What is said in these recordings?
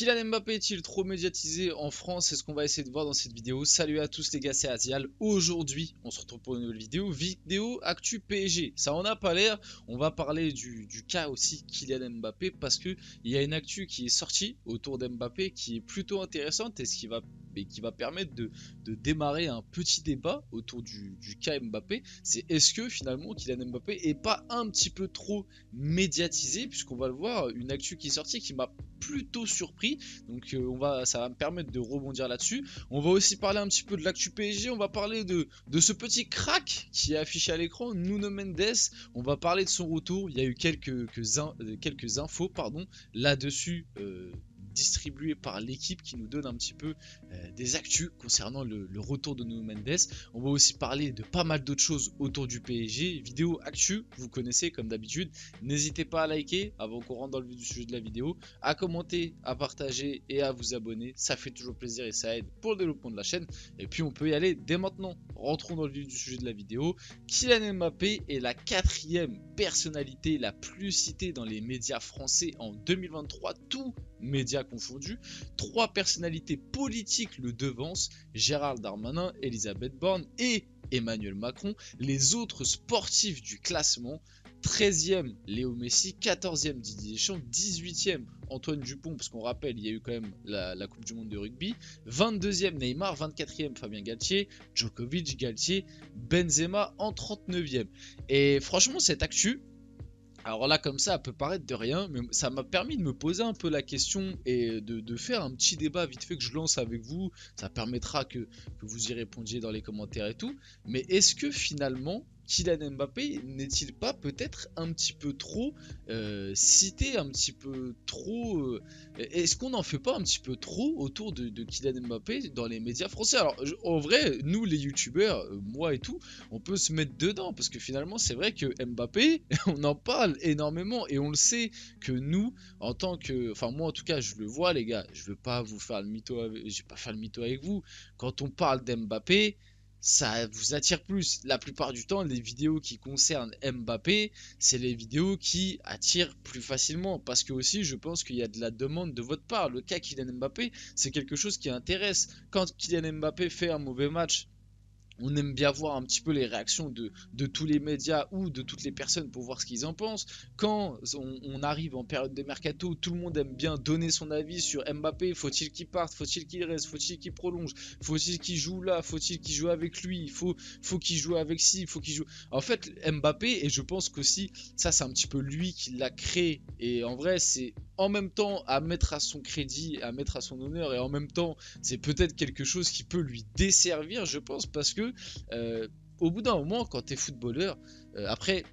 Kylian Mbappé est-il trop médiatisé en France? C'est ce qu'on va essayer de voir dans cette vidéo. Salut à tous les gars, c'est Azial. Aujourd'hui, on se retrouve pour une nouvelle vidéo actu PSG. Ça en a pas l'air. On va parler du cas aussi Kylian Mbappé parce que il y a une actu qui est sortie autour d'Mbappé qui est plutôt intéressante et qui va permettre de démarrer un petit débat autour du cas Mbappé. C'est est-ce que finalement Kylian Mbappé est pas un petit peu trop médiatisé, puisqu'on va le voir, une actu qui est sortie qui m'a plutôt surpris, donc ça va me permettre de rebondir là-dessus. On va aussi parler un petit peu de l'actu PSG, on va parler de ce petit crack qui est affiché à l'écran, Nuno Mendes. On va parler de son retour, il y a eu quelques infos là-dessus, distribué par l'équipe qui nous donne un petit peu des actus concernant le retour de Nuno Mendes. On va aussi parler de pas mal d'autres choses autour du PSG. Vidéo actu, vous connaissez comme d'habitude. N'hésitez pas à liker avant qu'on rentre dans le vif du sujet de la vidéo, à commenter, à partager et à vous abonner. Ça fait toujours plaisir et ça aide pour le développement de la chaîne. Et puis on peut y aller dès maintenant. Rentrons dans le vif du sujet de la vidéo. Kylian Mbappé est la 4e personnalité la plus citée dans les médias français en 2023, tous médias confondus. 3 personnalités politiques le devancent, Gérald Darmanin, Elisabeth Borne et Emmanuel Macron. Les autres sportifs du classement: 13e Léo Messi, 14e Didier Deschamps, 18e Antoine Dupont, parce qu'on rappelle il y a eu quand même la Coupe du Monde de rugby, 22e Neymar, 24e Fabien Galtier, Djokovic, Galtier, Benzema en 39e. Et franchement cette actu, alors là comme ça peut paraître de rien, mais ça m'a permis de me poser un peu la question et de faire un petit débat vite fait que je lance avec vous. Ça permettra que vous y répondiez dans les commentaires et tout. Mais est-ce que finalement Kylian Mbappé n'est-il pas peut-être un petit peu trop cité, un petit peu trop... est-ce qu'on n'en fait pas un petit peu trop autour de Kylian Mbappé dans les médias français? Alors en vrai, nous les youtubeurs, moi et tout, on peut se mettre dedans parce que finalement c'est vrai que Mbappé, on en parle énormément et on le sait que nous, en tant que... Enfin moi en tout cas je le vois les gars, je veux pas vous faire le mytho, je vais pas faire le mytho avec vous. Quand on parle d'Mbappé, ça vous attire plus. La plupart du temps, les vidéos qui concernent Mbappé, c'est les vidéos qui attirent plus facilement. Parce que aussi, je pense qu'il y a de la demande de votre part. Le cas Kylian Mbappé, c'est quelque chose qui intéresse. Quand Kylian Mbappé fait un mauvais match, on aime bien voir un petit peu les réactions de tous les médias ou de toutes les personnes pour voir ce qu'ils en pensent. Quand on arrive en période de mercato, tout le monde aime bien donner son avis sur Mbappé. Faut-il qu'il parte? Faut-il qu'il reste? Faut-il qu'il prolonge? Faut-il qu'il joue là? Faut-il qu'il joue avec lui? Faut qu'il joue avec ci? Faut qu'il joue... En fait, Mbappé, et je pense qu'aussi, ça c'est un petit peu lui qui l'a créé. Et en vrai, c'est en même temps à mettre à son crédit, à mettre à son honneur, et en même temps, c'est peut-être quelque chose qui peut lui desservir, je pense, parce que au bout d'un moment, quand tu es footballeur, après,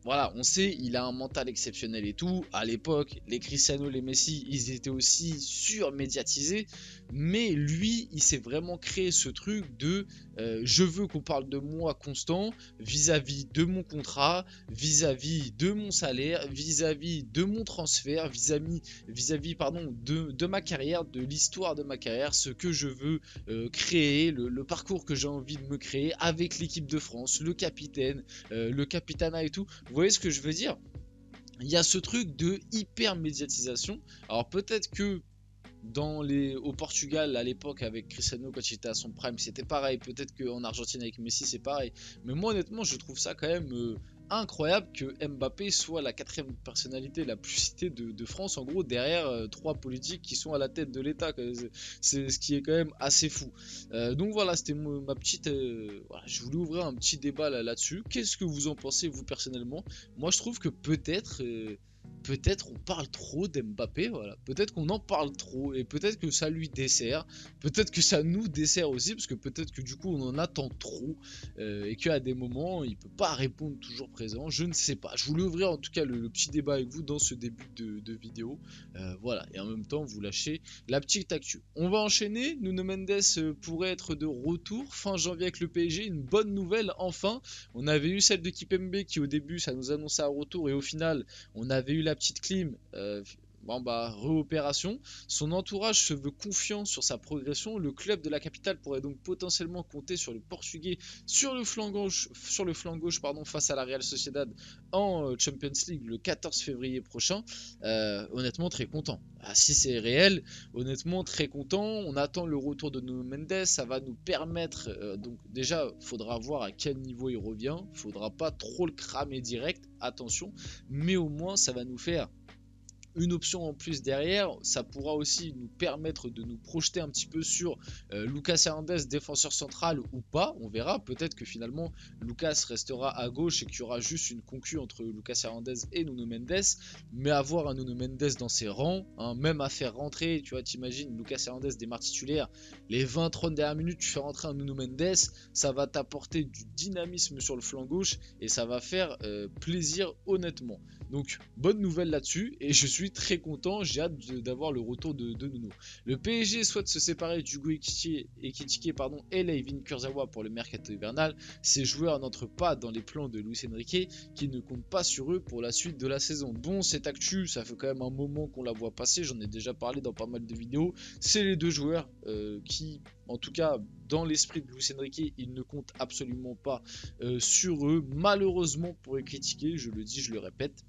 voilà, on sait, il a un mental exceptionnel et tout. À l'époque, les Cristiano, les Messi, ils étaient aussi surmédiatisés. Mais lui, il s'est vraiment créé ce truc de je veux qu'on parle de moi constant vis-à-vis de mon contrat, vis-à-vis de mon salaire, vis-à-vis de mon transfert, vis-à-vis pardon, de ma carrière, de l'histoire de ma carrière, ce que je veux créer, le parcours que j'ai envie de me créer avec l'équipe de France, le capitaine, le capitana et tout. Vous voyez ce que je veux dire? Il y a ce truc de hyper médiatisation. Alors peut-être que au Portugal à l'époque avec Cristiano quand il était à son prime c'était pareil, peut-être qu'en Argentine avec Messi c'est pareil, mais moi honnêtement je trouve ça quand même incroyable que Mbappé soit la 4e personnalité la plus citée de France, en gros derrière 3 politiques qui sont à la tête de l'État. C'est ce qui est quand même assez fou. Donc voilà, c'était ma petite... voilà, je voulais ouvrir un petit débat là-dessus. Qu'est-ce que vous en pensez vous personnellement? Moi je trouve que peut-être on parle trop d'Mbappé, voilà. Peut-être qu'on en parle trop et peut-être que ça lui dessert. Peut-être que ça nous dessert aussi parce que peut-être que du coup on en attend trop et qu'à des moments il peut pas répondre toujours présent. Je ne sais pas. Je voulais ouvrir en tout cas le petit débat avec vous dans ce début de vidéo. Voilà. Et en même temps vous lâchez la petite actu. On va enchaîner. Nuno Mendes pourrait être de retour fin janvier avec le PSG. Une bonne nouvelle enfin. On avait eu celle de Kipembe qui au début ça nous annonçait un retour et au final on avait eu la petite clim, Bon bah, réopération. Son entourage se veut confiant sur sa progression. Le club de la capitale pourrait donc potentiellement compter sur le Portugais sur le flanc gauche pardon, face à la Real Sociedad en Champions League le 14 février prochain. Honnêtement, très content. Ah, si c'est réel, honnêtement, très content. On attend le retour de Nuno Mendes. Ça va nous permettre. Donc, déjà, faudra voir à quel niveau il revient. Faudra pas trop le cramer direct. Attention. Mais au moins, ça va nous faire une option en plus derrière. Ça pourra aussi nous permettre de nous projeter un petit peu sur Lucas Hernandez, défenseur central ou pas, on verra. Peut-être que finalement Lucas restera à gauche et qu'il y aura juste une concu entre Lucas Hernandez et Nuno Mendes, mais avoir un Nuno Mendes dans ses rangs, hein, même à faire rentrer, tu vois, t'imagines Lucas Hernandez démarre titulaire, les 20-30 dernières minutes tu fais rentrer un Nuno Mendes, ça va t'apporter du dynamisme sur le flanc gauche et ça va faire plaisir honnêtement. Donc bonne nouvelle là-dessus et je suis très content, j'ai hâte d'avoir le retour de Nuno. Le PSG souhaite se séparer d'Hugo Ekitike et Layvin Kurzawa pour le mercato hivernal. Ces joueurs n'entrent pas dans les plans de Luis Enrique qui ne compte pas sur eux pour la suite de la saison. Bon, cette actu, ça fait quand même un moment qu'on la voit passer, j'en ai déjà parlé dans pas mal de vidéos. C'est les deux joueurs qui, en tout cas dans l'esprit de Luis Enrique, il ne compte absolument pas sur eux. Malheureusement pour les critiquer, je le dis, je le répète.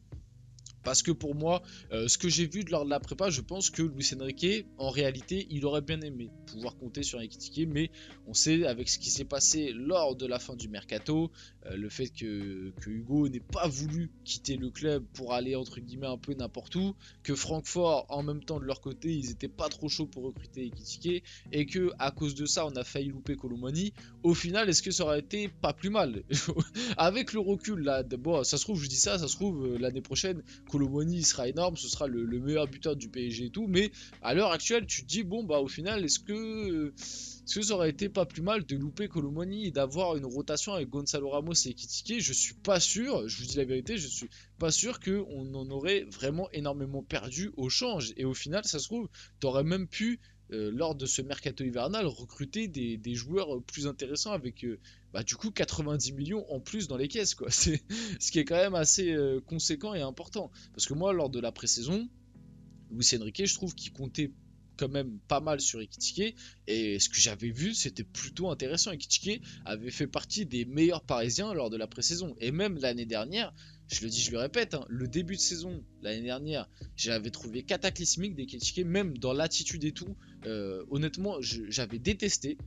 Parce que pour moi, ce que j'ai vu lors de la prépa, je pense que Luis Enrique, en réalité, il aurait bien aimé pouvoir compter sur Ekitike, mais on sait avec ce qui s'est passé lors de la fin du mercato, le fait que Hugo n'ait pas voulu quitter le club pour aller entre guillemets un peu n'importe où, que Francfort en même temps de leur côté, ils étaient pas trop chauds pour recruter Ekitike, et que à cause de ça, on a failli louper Kolo Muani. Au final, est-ce que ça aurait été pas plus mal? Avec le recul là, bon, ça se trouve, je dis ça se trouve l'année prochaine. Kolo Muani sera énorme, ce sera le meilleur buteur du PSG et tout, mais à l'heure actuelle tu te dis bon bah au final est-ce que ça aurait été pas plus mal de louper Kolo Muani et d'avoir une rotation avec Gonzalo Ramos et Ekitike? Je suis pas sûr, je vous dis la vérité, je suis pas sûr qu'on en aurait vraiment énormément perdu au change, et au final ça se trouve t'aurais même pu lors de ce mercato hivernal recruter des joueurs plus intéressants avec bah, du coup 90 millions en plus dans les caisses quoi. C'est ce qui est quand même assez conséquent et important, parce que moi lors de la pré-saison, Luis Enrique je trouve qu'il comptait quand même pas mal sur Ekitike, et ce que j'avais vu c'était plutôt intéressant. Ekitike avait fait partie des meilleurs parisiens lors de la pré-saison, et même l'année dernière, je le dis, je le répète, hein, le début de saison l'année dernière, j'avais trouvé cataclysmique d'Ekitike, même dans l'attitude et tout. Honnêtement, j'avais détesté.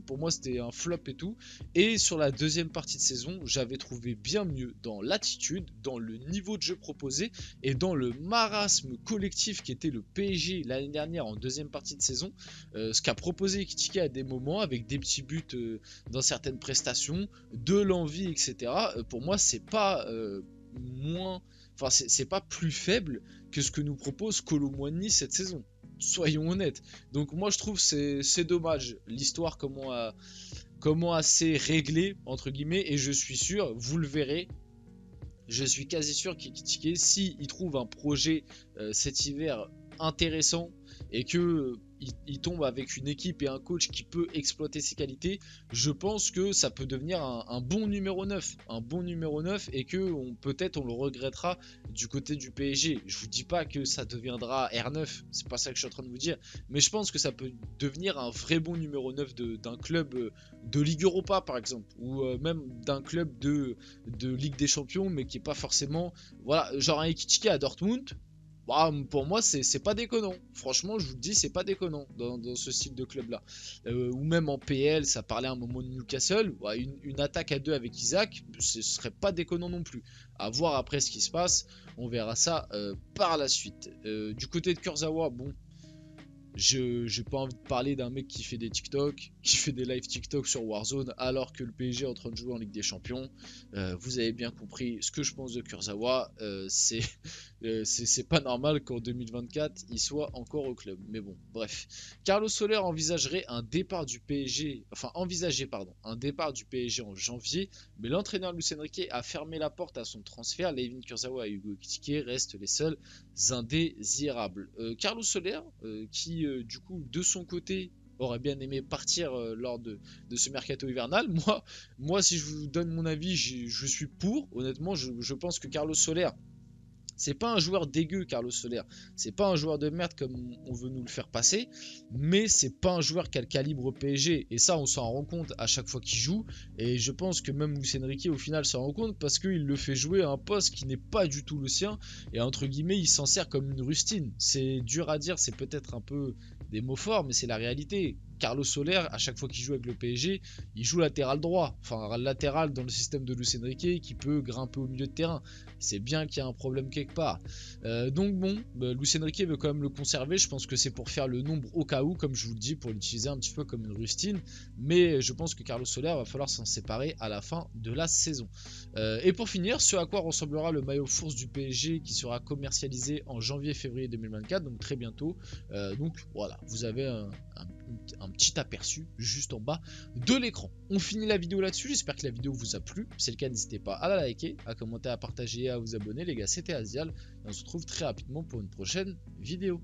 Pour moi, c'était un flop et tout. Et sur la deuxième partie de saison, j'avais trouvé bien mieux dans l'attitude, dans le niveau de jeu proposé et dans le marasme collectif qui était le PSG l'année dernière en deuxième partie de saison. Ce qu'a proposé Ekitike à des moments avec des petits buts dans certaines prestations, de l'envie, etc. Pour moi, c'est pas moins. Enfin, c'est pas plus faible que ce que nous propose Kolo Muani cette saison. Soyons honnêtes. Donc moi je trouve c'est dommage l'histoire comment s'est réglée entre guillemets, et je suis sûr, vous le verrez, je suis quasi sûr qu'Ekitike, s'il trouve un projet cet hiver intéressant et que il tombe avec une équipe et un coach qui peut exploiter ses qualités, je pense que ça peut devenir un bon numéro 9, et que peut-être on le regrettera du côté du PSG. Je vous dis pas que ça deviendra R9, c'est pas ça que je suis en train de vous dire, mais je pense que ça peut devenir un vrai bon numéro 9 d'un club de Ligue Europa par exemple, ou même d'un club de Ligue des Champions, mais qui est pas forcément, voilà, genre un Ekitike à Dortmund. Bah, pour moi, c'est pas déconnant. Franchement, je vous le dis, c'est pas déconnant dans ce style de club-là. Ou même en PL, ça parlait à un moment de Newcastle. Ouais, une attaque à deux avec Isaac, ce serait pas déconnant non plus. À voir après ce qui se passe, on verra ça par la suite. Du côté de Kurzawa, bon, j'ai pas envie de parler d'un mec qui fait des TikTok, qui fait des live TikTok sur Warzone alors que le PSG est en train de jouer en Ligue des Champions. Vous avez bien compris ce que je pense de Kurzawa. C'est pas normal qu'en 2024 il soit encore au club. Mais bon, bref. Carlos Soler envisagerait un départ du PSG, enfin envisageait pardon, un départ du PSG en janvier, mais l'entraîneur Luis Enrique a fermé la porte à son transfert. Layvin Kurzawa et Hugo Ekitike restent les seuls indésirables. Carlos Soler, qui du coup de son côté aurait bien aimé partir lors de ce mercato hivernal. Moi si je vous donne mon avis, je suis pour. Honnêtement, je pense que Carlos Soler C'est pas un joueur dégueu, Carlos Soler. C'est pas un joueur de merde comme on veut nous le faire passer. Mais c'est pas un joueur qui a le calibre au PSG. Et ça, on s'en rend compte à chaque fois qu'il joue. Et je pense que même Luis Enrique, au final, s'en rend compte parce qu'il le fait jouer à un poste qui n'est pas du tout le sien. Et entre guillemets, il s'en sert comme une rustine. C'est dur à dire, c'est peut-être un peu des mots forts, mais c'est la réalité. Carlos Soler, à chaque fois qu'il joue avec le PSG, il joue latéral droit. Enfin, latéral dans le système de Luis Enrique qui peut grimper au milieu de terrain. C'est bien qu'il y a un problème quelque part. Donc bon, Luis Enrique veut quand même le conserver. Je pense que c'est pour faire le nombre au cas où, comme je vous le dis, pour l'utiliser un petit peu comme une rustine. Mais je pense que Carlos Soler va falloir s'en séparer à la fin de la saison. Et pour finir, ce à quoi ressemblera le maillot force du PSG qui sera commercialisé en janvier-février 2024, donc très bientôt. Donc voilà, vous avez un petit aperçu juste en bas de l'écran. On finit la vidéo là-dessus, j'espère que la vidéo vous a plu. Si c'est le cas, n'hésitez pas à la liker, à commenter, à partager et à vous abonner les gars, c'était Azial. Et on se retrouve très rapidement pour une prochaine vidéo.